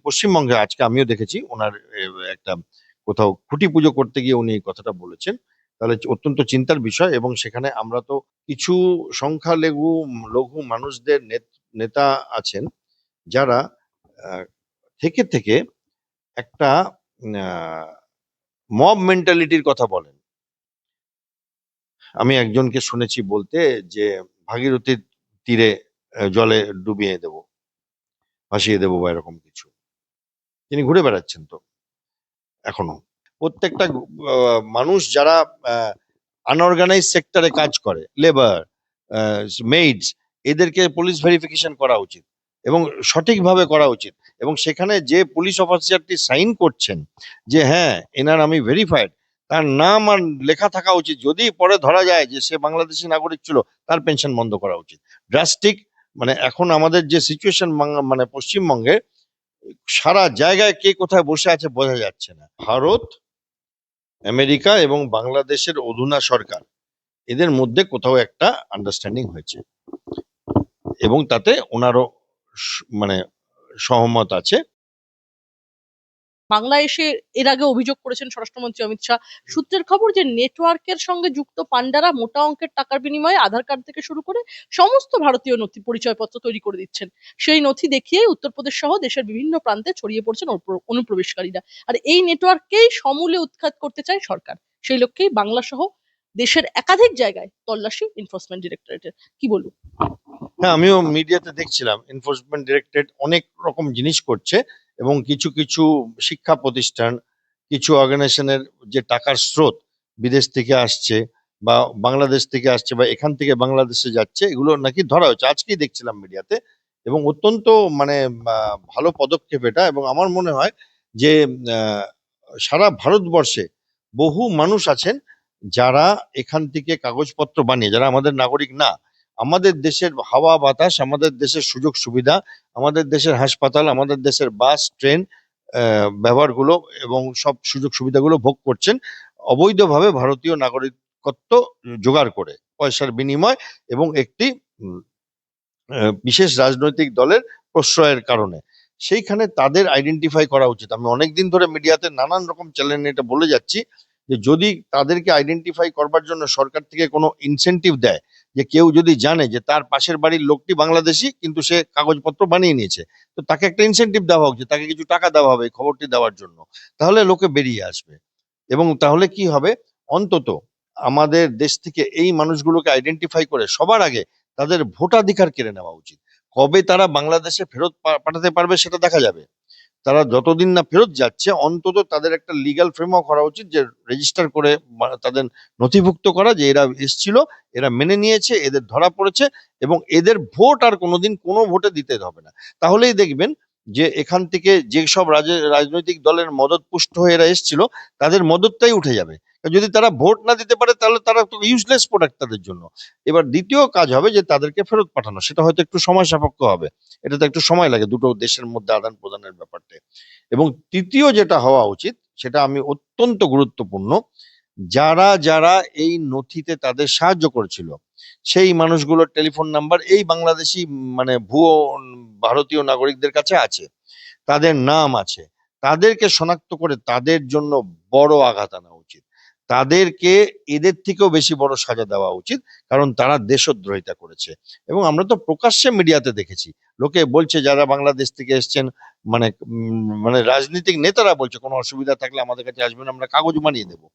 পশ্চিমবঙ্গে আজকে আমিও দেখেছি ওনার একটা কোথাও খুঁটি পুজো করতে গিয়ে উনি এই কথাটা বলেছেন। তাহলে অত্যন্ত চিন্তার বিষয়, এবং সেখানে আমরা তো কিছু সংখ্যালঘু লঘু মানুষদের নেতা আছেন যারা আহ, থেকে থেকে একটা মব মেন্টালিটির কথা বলেন। আমি একজনকে শুনেছি বলতে যে ভাগীরথীর তীরে জলে ডুবিয়ে দেব, ভাসিয়ে দেবো বা এরকম কিছু। তিনি ঘুরে বেড়াচ্ছেন তো এখনো। প্রত্যেকটা মানুষ যারা আনঅর্গানাইজ সেক্টরে কাজ করে, লেবার, মেইডস, এদেরকে পুলিশ ভেরিফিকেশন করা উচিত এবং সঠিকভাবে করা উচিত। এবং সেখানে যে পুলিশ অফিসারটি সাইন করছেন যে হ্যাঁ এনার আমি ভেরিফাইড, তার নাম আর লেখা থাকা উচিত। যদি পরে ধরা যায় যে সে বাংলাদেশি নাগরিক ছিল, তার পেনশন বন্ধ করা উচিত। ড্রাস্টিক। মানে এখন আমাদের যে সিচুয়েশন মানে পশ্চিমবঙ্গে সারা জায়গায় কে কোথায় বসে আছে বোঝা যাচ্ছে না। ভারত, আমেরিকা এবং বাংলাদেশের অধুনা সরকার, এদের মধ্যে কোথাও একটা আন্ডারস্ট্যান্ডিং হয়েছে এবং তাতে ওনারও মানে সহমত আছে। বাংলায় এসে এর আগে অভিযোগ করেছেন স্বরাষ্ট্রমন্ত্রী অমিত শাহ, সূত্রের খবর যে নেটওয়ার্কের সঙ্গে যুক্ত পান্ডারা মোটা অঙ্কের টাকার বিনিময়ে আধার কার্ড থেকে শুরু করে সমস্ত ভারতীয় নথি পরিচয়পত্র তৈরি করে দিচ্ছেন। সেই নথি দেখিয়ে উত্তরপ্রদেশ সহ দেশের বিভিন্ন প্রান্তে ছড়িয়ে পড়ছেন অনুপ্রবেশকারীরা। আর এই নেটওয়ার্ককেই সমূলে উৎখাত করতে চায় সরকার। সেই লক্ষ্যেই বাংলা সহ দেশের একাধিক জায়গায় তল্লাশি এনফোর্সমেন্ট ডিরেক্টরেটের। কি বলুন? হ্যাঁ, আমিও মিডিয়াতে দেখছিলাম এনফোর্সমেন্ট ডিরেক্টরেট অনেক রকম জিনিস করছে, এবং কিছু কিছু শিক্ষা প্রতিষ্ঠান, কিছু অর্গানাইজেশনের যে টাকার স্রোত বিদেশ থেকে আসছে বা বাংলাদেশ থেকে আসছে বা এখান থেকে বাংলাদেশে যাচ্ছে, এগুলো নাকি ধরা হচ্ছে। আজকেই দেখছিলাম মিডিয়াতে, এবং অত্যন্ত মানে ভালো পদক্ষেপ এটা। এবং আমার মনে হয় যে আহ, সারা ভারতবর্ষে বহু মানুষ আছেন যারা এখান থেকে কাগজপত্র বানিয়ে, যারা আমাদের নাগরিক না, আমাদের দেশের হাওয়া বাতাস, আমাদের দেশের সুযোগ সুবিধা, আমাদের দেশের হাসপাতাল, আমাদের দেশের বাস ট্রেন ব্যবহারগুলো এবং সব সুযোগ সুবিধাগুলো ভোগ করছেন অবৈধভাবে ভারতীয় নাগরিকত্ব জোগাড় করে পয়সার বিনিময় এবং একটি বিশেষ রাজনৈতিক দলের প্রশ্রয়ের কারণে। সেইখানে তাদের আইডেন্টিফাই করা উচিত। আমি অনেকদিন ধরে মিডিয়াতে নানান রকম চ্যানেলে এটা বলে যাচ্ছি যে যদি তাদেরকে আইডেন্টিফাই করবার জন্য সরকার থেকে কোনো ইনসেনটিভ দেয়, যে কেউ যদি জানে যে তার পাশের বাড়ির লোকটি বাংলাদেশি কিন্তু সে কাগজপত্র বানিয়ে নিয়েছে, তো তাকে একটা ইনসেনটিভ দেওয়া হোক, যে তাকে কিছু টাকা দেওয়া হবে এই খবরটি দেওয়ার জন্য, তাহলে লোকে বেরিয়ে আসবে। এবং তাহলে কি হবে, অন্তত আমাদের দেশ থেকে এই মানুষগুলোকে আইডেন্টিফাই করে সবার আগে তাদের ভোটাধিকার কেড়ে নেওয়া উচিত। কবে তারা বাংলাদেশে ফেরত পাঠাতে পারবে সেটা দেখা যাবে। তারা যতদিন না ফেরত যাচ্ছে, অন্তত তাদের একটা লিগ্যাল ফ্রেমওয়ার্ক করা উচিত, যে রেজিস্টার করে তাদের নথিভুক্ত করা যে এরা এসছিল, এরা মেনে নিয়েছে, এদের ধরা পড়েছে, এবং এদের ভোট আর কোনোদিন কোনো ভোটে দিতে হবে না। তাহলেই দেখবেন যে এখান থেকে যেসব রাজনৈতিক দলের মদত পুষ্ট হয়ে এরা এসছিল, তাদের মদতটাই উঠে যাবে। যদি তারা ভোট না দিতে পারে তাহলে তারা তো ইউজলেস প্রোডাক্ট তাদের জন্য। এবার দ্বিতীয় কাজ হবে যে তাদেরকে ফেরত পাঠানো, সেটা হয়তো একটু সময় সাপেক্ষ হবে, এটাতে একটু সময় লাগে দুটো দেশের মধ্যে আদান প্রদানের ব্যাপারটা। এবং তৃতীয় যেটা হওয়া উচিত, সেটা আমি অত্যন্ত গুরুত্বপূর্ণ, যারা যারা এই নথিতে তাদের সাহায্য করেছিল সেই মানুষগুলোর টেলিফোন নাম্বার এই বাংলাদেশি মানে ভুয়ো ভারতীয় নাগরিকদের কাছে আছে, তাদের নাম আছে। তাদেরকে শনাক্ত করে তাদের জন্য বড় আঘাত আনা উচিত। তাদেরকে এদের থেকেও বেশি বড় সাজা দেওয়া উচিত, কারণ তারা দেশদ্রোহিতা করেছে। এবং আমরা তো প্রকাশ্যে মিডিয়াতে দেখেছি, লোকে বলছে যারা বাংলাদেশ থেকে এসছেন, মানে রাজনৈতিক নেতারা বলছে কোনো অসুবিধা থাকলে আমাদের কাছে আসবেন, আমরা কাগজ বানিয়ে দেবো।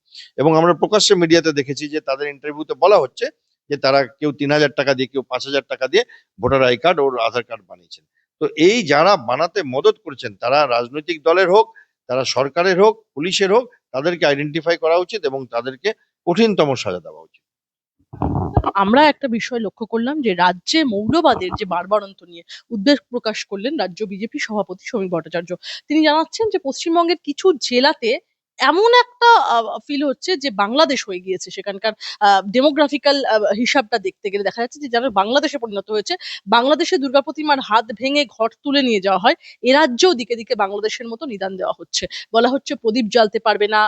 এবং আমরা প্রকাশ্যে মিডিয়াতে দেখেছি যে তাদের ইন্টারভিউতে বলা হচ্ছে যে তারা কেউ 3,000 টাকা দিয়ে, কেউ 5,000 টাকা দিয়ে voter I card or Aadhaar card বানিয়েছেন। তো এই যারা বানাতে মদত করেছেন, তারা রাজনৈতিক দলের হোক, তারা সরকারের হোক, পুলিশের হোক, তাদেরকে আইডেন্টিফাই করা উচিত এবং তাদেরকে কঠিনতম সাজা দেওয়া উচিত। আমরা একটা বিষয় লক্ষ্য করলাম যে রাজ্যে মৌলবাদের যে বাড়বাড়ন্ত নিয়ে উদ্বেগ প্রকাশ করলেন রাজ্য বিজেপি সভাপতি সমীর ভট্টাচার্য। তিনি জানাচ্ছেন যে পশ্চিমবঙ্গের কিছু জেলাতে এমন একটা ফিল হচ্ছে যে বাংলাদেশ হয়ে গিয়েছে সেখানকার ডেমোগ্রাফিক্যাল হিসাবটা দেখতে গেলে দেখা যাচ্ছে যে যারা বাংলাদেশে পরিণত হয়েছে, বাংলাদেশে দুর্গা প্রতিমার হাত ভেঙে ঘট তুলে নিয়ে যাওয়া হয়, এ রাজ্যেও দিকে দিকে বাংলাদেশের মতো নিদান দেওয়া হচ্ছে। বলা হচ্ছে প্রদীপ জ্বালতে পারবে না,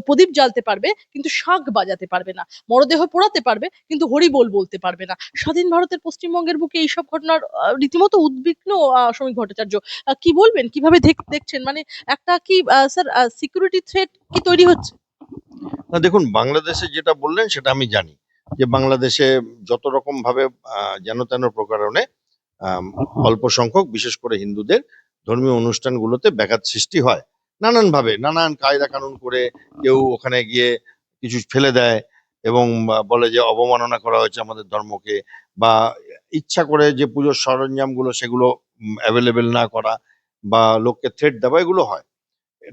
প্রদীপ জ্বালতে পারবে কিন্তু শাঁখ বাজাতে পারবে না, মরদেহ পোড়াতে পারবে কিন্তু হরিবোল বলতে পারবে না। স্বাধীন ভারতের পশ্চিমবঙ্গের বুকে এইসব ঘটনার রীতিমতো উদ্বিগ্ন শ্রমিক ভট্টাচার্য। কি বলবেন, কিভাবে দেখছেন? মানে একটা কি স্যার সিকিউরিটি থ্রেট কি তৈরি হচ্ছে? না দেখুন, বাংলাদেশে যেটা বললেন সেটা আমি জানি, যে বাংলাদেশে যত রকম ভাবে যেন তেন প্রকারণে আম, অল্প সংখ্যক বিশেষ করে হিন্দুদের ধর্মীয় অনুষ্ঠানগুলোতে ব্যাঘাত সৃষ্টি হয় নানান ভাবে, নানান কায়দা কানুন করে। কেউ ওখানে গিয়ে কিছু ফেলে দেয় এবং বলে যে অবমাননা করা হয়েছে আমাদের ধর্মকে, বা ইচ্ছা করে যে পুজোর সরঞ্জামগুলো সেগুলো অ্যাভেলেবেল না করা বা লোককে থ্রেট দেওয়া, এগুলো হয়।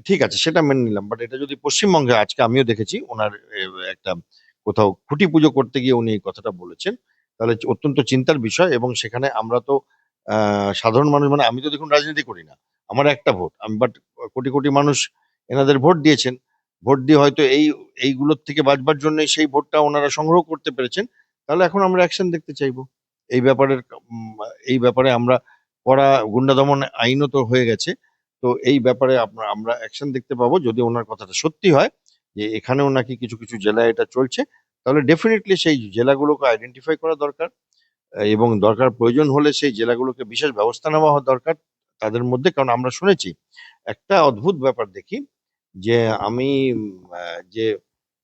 ঠিক আছে, সেটা মেনে নিলাম, বাট এটা যদি পশ্চিমবঙ্গে, আজকে আমিও দেখেছি ওনার একটা কোথাও খুঁটি পুজো করতে গিয়ে উনি এই কথাটা বলেছেন, তাহলে অত্যন্ত চিন্তার বিষয়। এবং সেখানে আমরা তো সাধারণ মানুষ, মানে আমি তো দেখুন রাজনীতি করি না, আমার একটা ভোট, আমি বাট কোটি কোটি মানুষ এনাদের ভোট দিয়েছেন, ভোট দিয়ে হয়তো এইগুলোর থেকে বাঁচবার জন্য সেই ভোটটা ওনারা সংগ্রহ করতে পেরেছেন। তাহলে এখন আমরা অ্যাকশন দেখতে চাইবো এই ব্যাপারের। এই ব্যাপারে আমরা কড়া গুন্ডা দমন আইনও তো হয়ে গেছে। তো এই ব্যাপারে আমরা অ্যাকশন দেখতে পাবো যদি ওনার কথাটা সত্যি হয়, যে এখানেও নাকি কিছু কিছু জেলায় এটা চলছে। তাহলে ডেফিনেটলি সেই জেলাগুলোকে আইডেন্টিফাই করা দরকার, এবং দরকার প্রয়োজন হলে সেই জেলাগুলোকে বিশেষ ব্যবস্থা নেওয়া দরকার তাদের মধ্যে। কারণ আমরা শুনেছি একটা অদ্ভুত ব্যাপার দেখি, যে আমি যে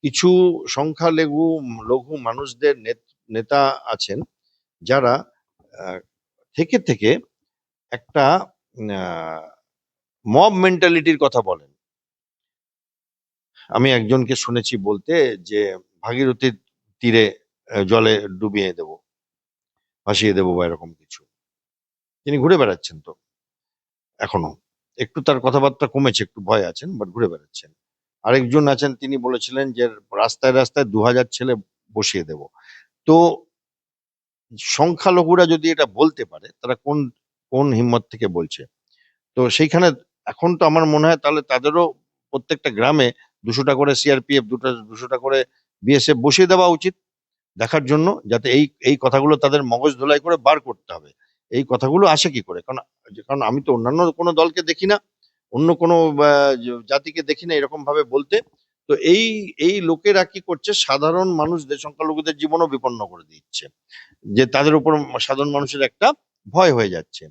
কিছু সংখ্যালঘু লঘু মানুষদের নেতা আছেন, যারা আহ, থেকে থেকে একটা মব মেন্টালিটির কথা বলেন। আমি একজনকে শুনেছি বলতে যে ভাগীরথীর তীরে জলে ডুবিয়ে দেব, ভাসিয়ে দেবো বা এরকম কিছু। তিনি ঘুরে বেড়াচ্ছেন তো এখনো, একটু তার কথাবার্তা কমেছে, একটু ভয় আছেন, বাট ঘুরে বেড়াচ্ছেন। আরেকজন আছেন, তিনি বলেছিলেন যে রাস্তায় রাস্তায় 2000 ছেলে বসিয়ে দেব। তো সংখ্যালঘুরা যদি এটা বলতে পারে, তারা কোন কোন হিম্মত থেকে বলছে? তো সেইখানে এখন তো আমার মনে হয় তাহলে তাদেরও প্রত্যেকটা গ্রামে 200টা করে সিআরপিএফ, 200টা করে বিএসএফ বসিয়ে দেওয়া উচিত, দেখার জন্য, যাতে এই এই কথাগুলো তাদের মগজ ধোলাই করে বার করতে হবে। এই কথাগুলো আসে কি করে? কারণ কারণ আমি তো অন্যান্য কোনো দলকে দেখি না, অন্য কোনো জাতিকে দেখি না এরকম ভাবে বলতে। তো এই লোকেরা কি করছে, সাধারণ মানুষদের, সংখ্যালঘুদের জীবনও বিপন্ন করে দিচ্ছে, যে তাদের উপর সাধারণ মানুষের একটা ভয় হয়ে যাচ্ছে।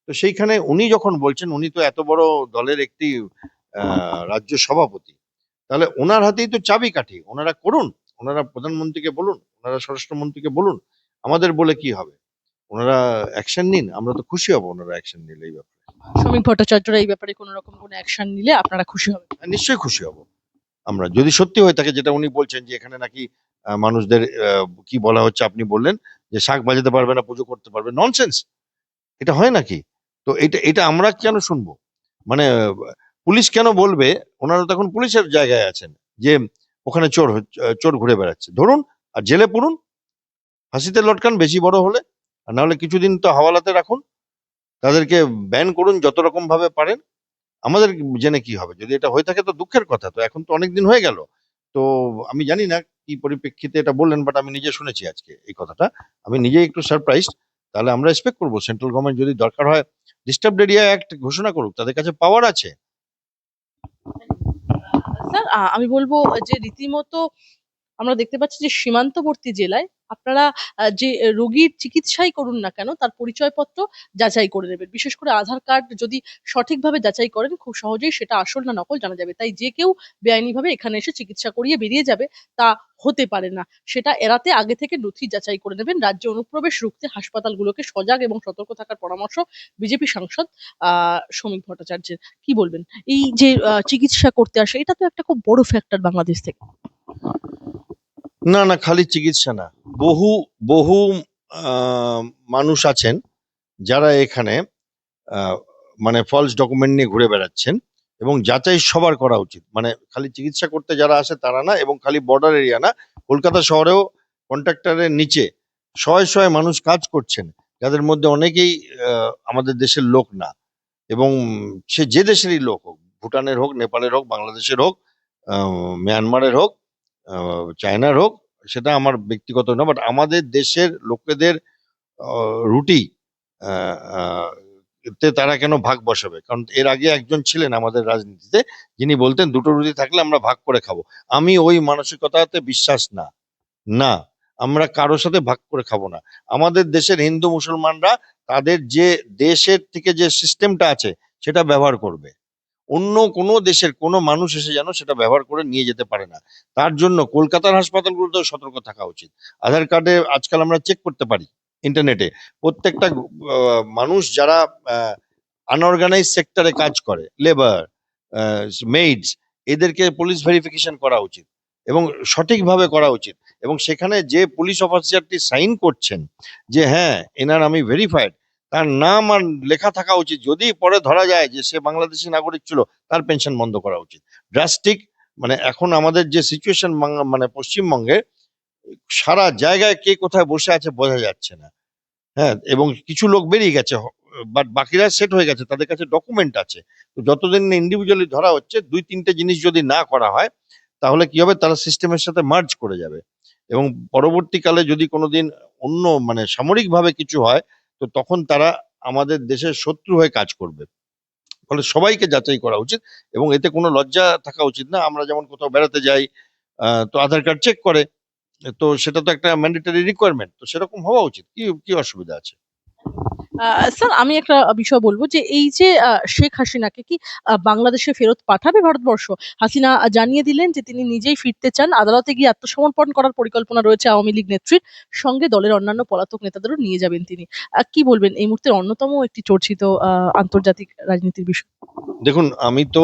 তো সেইখানে উনি যখন বলছেন, উনি তো এত বড় দলের একটি রাজ্য সভাপতি, তাহলে ওনার হাতেই তো চাবিকাঠি, ওনারা করুন, ওনারা প্রধানমন্ত্রীকে বলুন, ওনারা স্বরাষ্ট্রমন্ত্রীকে বলুন, আমাদের বলে কি হবে? ওনারা অ্যাকশন নিন, আমরা তো খুশি হব ওনারা অ্যাকশন নিলে এই ব্যাপারে। শ্রমিক ভট্টাচার্যরা এই ব্যাপারে কোনো রকম কোনো অ্যাকশন নিলে আপনারা খুশি হবেন? নিশ্চয়ই খুশি হব আমরা, যদি সত্যি হয়ে থাকে যেটা উনি বলছেন, যে এখানে নাকি মানুষদের কি বলা হচ্ছে, আপনি বললেন যে শাঁখ বাজাতে পারবে না, পুজো করতে পারবে, ননসেন্স। এটা হয় নাকি? তো এটা এটা আমরা কেন শুনবো? মানে পুলিশ কেন বলবে? ওনারা তখন পুলিশের জায়গায় আছেন, যে ওখানে চোর ঘুরে বেড়াচ্ছে, ধরুন আর জেলে পুরুন, ফাঁসিতে লটকান বেশি বড় হলে, আর না হলে কিছুদিন তো হাওয়ালাতে রাখুন, তাদেরকে ব্যান করুন যত রকম ভাবে পারেন। আমাদের জেনে কি হবে? যদি এটা হয়ে থাকে তো দুঃখের কথা, তো এখন তো অনেক দিন হয়ে গেল। তো আমি জানি না কি পরিপ্রেক্ষিতে এটা বললেন, বাট আমি নিজে শুনেছি আজকে এই কথাটা, আমি নিজেই একটু সারপ্রাইজড। তাহলে আমরা এক্সপেক্ট করবো সেন্ট্রাল গভর্নমেন্ট যদি দরকার হয় ডিস্টার্বড এরিয়া অ্যাক্ট ঘোষণা করুক, তাদের কাছে পাওয়ার আছে। স্যার আমি বলবো যে রীতিমতো আমরা দেখতে পাচ্ছি যে সীমান্তবর্তী জেলায় আপনারা যে রোগীর চিকিৎসাই করুন না কেন তার পরিচয়পত্র যাচাই করে নেবেন। বিশেষ করে আধার কার্ড যদি সঠিকভাবে যাচাই করেন খুব সহজেই সেটা আসল না নকল জানা যাবে। তাই যে কেউ বেআইনিভাবে এখানে এসে চিকিৎসা করিয়ে বেরিয়ে যাবে তা হতে পারে না। সেটা এড়াতে আগে থেকে নথি যাচাই করে নেবেন। রাজ্যে অনুপ্রবেশ রুখতে হাসপাতালগুলোকে সজাগ এবং সতর্ক থাকার পরামর্শ বিজেপি সাংসদ শ্রমিক ভট্টাচার্যের। কি বলবেন? এই যে চিকিৎসা করতে আসে, এটা তো একটা খুব বড় ফ্যাক্টর বাংলাদেশ থেকে। না না, খালি চিকিৎসা না, বহু বহু মানুষ আছেন যারা এখানে আহ, মানে ফলস ডকুমেন্ট নিয়ে ঘুরে বেড়াচ্ছেন, এবং যাচাই সবার করা উচিত। মানে খালি চিকিৎসা করতে যারা আসে তারা না, এবং খালি বর্ডার এরিয়া না, কলকাতা শহরেও কন্ট্রাক্টরের নিচে শয়ে শয়ে মানুষ কাজ করছেন, যাদের মধ্যে অনেকেই আমাদের দেশের লোক না। এবং সে যে দেশেরই লোক হোক, ভুটানের হোক, নেপালের হোক, বাংলাদেশের হোক, মিয়ানমারের হোক, চায়নার হোক, সেটা আমার ব্যক্তিগত না, বাট আমাদের দেশের লোকেদের রুটি তে তারা কেন ভাগ বসাবে? কারণ এর আগে একজন ছিলেন আমাদের রাজনীতিতে, যিনি বলতেন দুটো রুটি থাকলে আমরা ভাগ করে খাবো। আমি ওই মানসিকতাতে বিশ্বাস না। না, আমরা কারোর সাথে ভাগ করে খাবো না। আমাদের দেশের হিন্দু মুসলমানরা তাদের যে দেশের থেকে যে সিস্টেমটা আছে সেটা ব্যবহার করবে। অন্য কোনো দেশের কোনো মানুষ এসে যেন সেটা ব্যবহার করে নিয়ে যেতে পারে না। তার জন্য কলকাতার হাসপাতালগুলোতেও সতর্ক থাকা উচিত। আধার কার্ডে আজকাল আমরা চেক করতে পারি ইন্টারনেটে, প্রত্যেকটা মানুষ যারা আনঅর্গানাইজ সেক্টরে কাজ করে, লেবার, মেইডস, এদেরকে পুলিশ ভেরিফিকেশন করা উচিত এবং সঠিকভাবে করা উচিত। এবং সেখানে যে পুলিশ অফিসারটি সাইন করছেন যে হ্যাঁ এনার আমি ভেরিফাইড, তার নাম আর লেখা থাকা উচিত। যদি পরে ধরা যায় যে সে বাংলাদেশি নাগরিক ছিল, তার পেনশন বন্ধ করা উচিত। ড্রাস্টিক, মানে এখন আমাদের যে সিচুয়েশন মানে পশ্চিমবঙ্গে সারা জায়গায় কে কোথায় বসে আছে বোঝা যাচ্ছে না। হ্যাঁ, এবং কিছু লোক বেরিয়ে গেছে, বাট বাকিরা সেট হয়ে গেছে, তাদের কাছে ডকুমেন্ট আছে। তো যতদিন ইন্ডিভিজুয়ালি ধরা হচ্ছে, দুই তিনটে জিনিস যদি না করা হয়, তাহলে কি হবে, তারা সিস্টেমের সাথে মার্জ করে যাবে। এবং পরবর্তীকালে যদি কোনোদিন অন্য মানে সামরিকভাবে কিছু হয়, তো তখন তারা আমাদের দেশের শত্রু হয়ে কাজ করবে। ফলে সবাইকে যাচাই করা উচিত এবং এতে কোনো লজ্জা থাকা উচিত না। আমরা যেমন কোথাও বেড়াতে যাই, তো আধার কার্ড চেক করে, তো সেটা তো একটা ম্যান্ডেটরি রিকোয়ারমেন্ট, তো সেরকম হওয়া উচিত। কি কি অসুবিধা আছে? স্যার, আমি একটা বিষয় বলবো যে এই যে শেখ হাসিনাকে কি বাংলাদেশে ফেরত পাঠাবে ভারতবর্ষ? হাসিনা জানিয়ে দিলেন যে তিনি নিজেই ফিরতে চান। আদালতে গিয়ে আত্মসমর্পণ করার পরিকল্পনা রয়েছে আওয়ামী লীগ নেত্রীর। সঙ্গে দলের অন্যান্য পলাতক নেতাদেরও নিয়ে যাবেন তিনি। কি বলবেন এই মুহূর্তের অন্যতম একটি চর্চিত আন্তর্জাতিক রাজনীতির বিষয়? দেখুন, আমি তো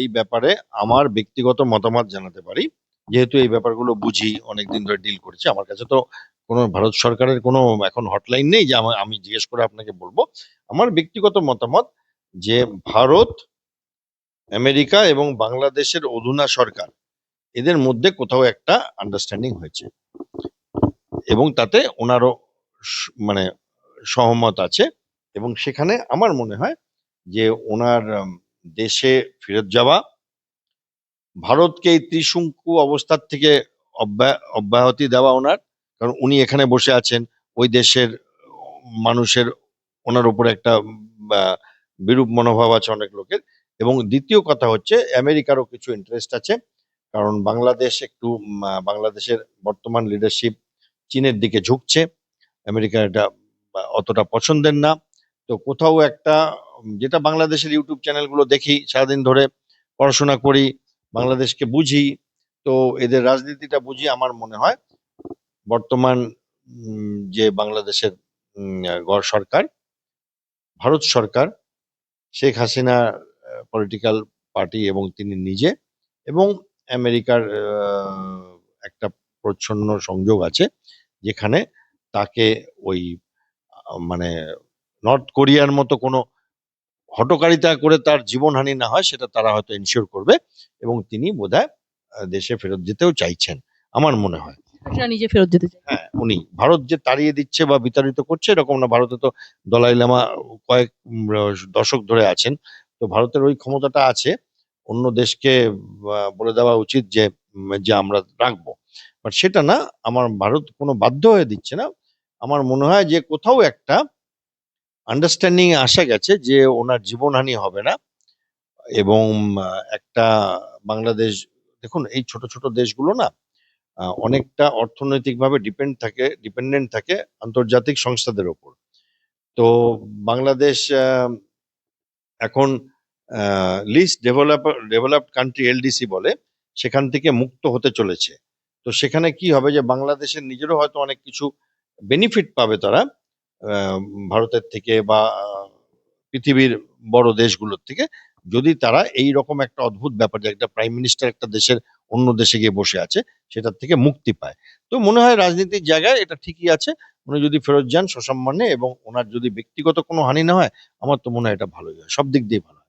এই ব্যাপারে আমার ব্যক্তিগত মতামত জানাতে পারি, যেহেতু এই ব্যাপারগুলো বুঝি, অনেকদিন ধরে ডিল করেছি। আমার কাছে তো কোনো ভারত সরকারের কোনো এখন হটলাইন নেই যে আমি জিজ্ঞেস করে আপনাকে বলবো। আমার ব্যক্তিগত মতামত যে ভারত, আমেরিকা এবং বাংলাদেশের অধুনা সরকার, এদের মধ্যে কোথাও একটা আন্ডারস্ট্যান্ডিং হয়েছে এবং তাতে ওনারও মানে সহমত আছে। এবং সেখানে আমার মনে হয় যে ওনার দেশে ফেরত যাওয়া, ভারতকে এই ত্রিশঙ্কু অবস্থার থেকে অব্যাহতি দেওয়া ওনার, কারণ উনি এখানে বসে আছেন, ওই দেশের মানুষের ওনার উপরে একটা আহ, বিরূপ মনোভাব আছে অনেক লোকের। এবং দ্বিতীয় কথা হচ্ছে আমেরিকারও কিছু ইন্টারেস্ট আছে, কারণ বাংলাদেশ একটু বাংলাদেশের বর্তমান লিডারশিপ চীনের দিকে ঝুঁকছে। আমেরিকার এটা অতটা পছন্দের না। তো কোথাও একটা যেটা বাংলাদেশের ইউটিউব চ্যানেলগুলো দেখি সারাদিন ধরে, পড়াশোনা করি, বাংলাদেশকে বুঝি, তো এদের রাজনীতিটা বুঝি, আমার মনে হয় বর্তমান যে বাংলাদেশের গড় সরকার, ভারত সরকার, শেখ হাসিনা পলিটিক্যাল পার্টি এবং তিনি নিজে, এবং আমেরিকার একটা প্রচ্ছন্ন সংযোগ আছে, যেখানে তাকে ওই মানে নর্থ কোরিয়ার মতো কোনো হঠকারিতা করে তার জীবনহানি না হয়, সেটা তারা হয়তো এনশিওর করবে। এবং তিনি বোধহয় দেশে ফেরত যেতেও চাইছেন, আমার মনে হয়। হাসিনা নিজে ফেরত যেতে চান? হ্যাঁ, উনি ভারত যে তাড়িয়ে দিচ্ছে বা বিতাড়িত করছে এরকম না। ভারতে তো দলাই লামা কয়েক দশক ধরে আছেন, তো ভারতের ওই ক্ষমতাটা আছে। অন্য দেশকে বলে দেওয়া উচিত যে যে আমরা রাখবো, বাট সেটা না। আমার ভারত কোনো বাধ্য হয়ে দিচ্ছে না। আমার মনে হয় যে কোথাও একটা আন্ডারস্ট্যান্ডিং আসা গেছে যে ওনার জীবনহানি হবে না। এবং একটা বাংলাদেশ, দেখুন এই ছোট ছোট দেশগুলো না অনেকটা অর্থনৈতিকভাবে ডিপেন্ডেন্ট থাকে আন্তর্জাতিক সংস্থাদের ওপর। তো বাংলাদেশ এখন লিস্ট ডেভেলপড কান্ট্রি এলডিসি বলে, সেখান থেকে মুক্ত হতে চলেছে। তো সেখানে কি হবে যে বাংলাদেশের নিজেরও হয়তো অনেক কিছু বেনিফিট পাবে তারা, আহ, ভারতের থেকে বা পৃথিবীর বড় দেশগুলোর থেকে, যদি তারা এই রকম একটা অদ্ভুত ব্যাপার যে একটা প্রাইম মিনিস্টার একটা দেশের অন্য দেশে গিয়ে বসে আছে, সেটার থেকে মুক্তি পায়। তো মনে হয় রাজনীতির জায়গায় এটা ঠিকই আছে। উনি যদি ফেরত যান সসম্মানে এবং ওনার যদি ব্যক্তিগত কোনো হানি না হয়, আমার তো মনে হয় এটা ভালোই হয়, সব দিক দিয়ে ভালো হয়।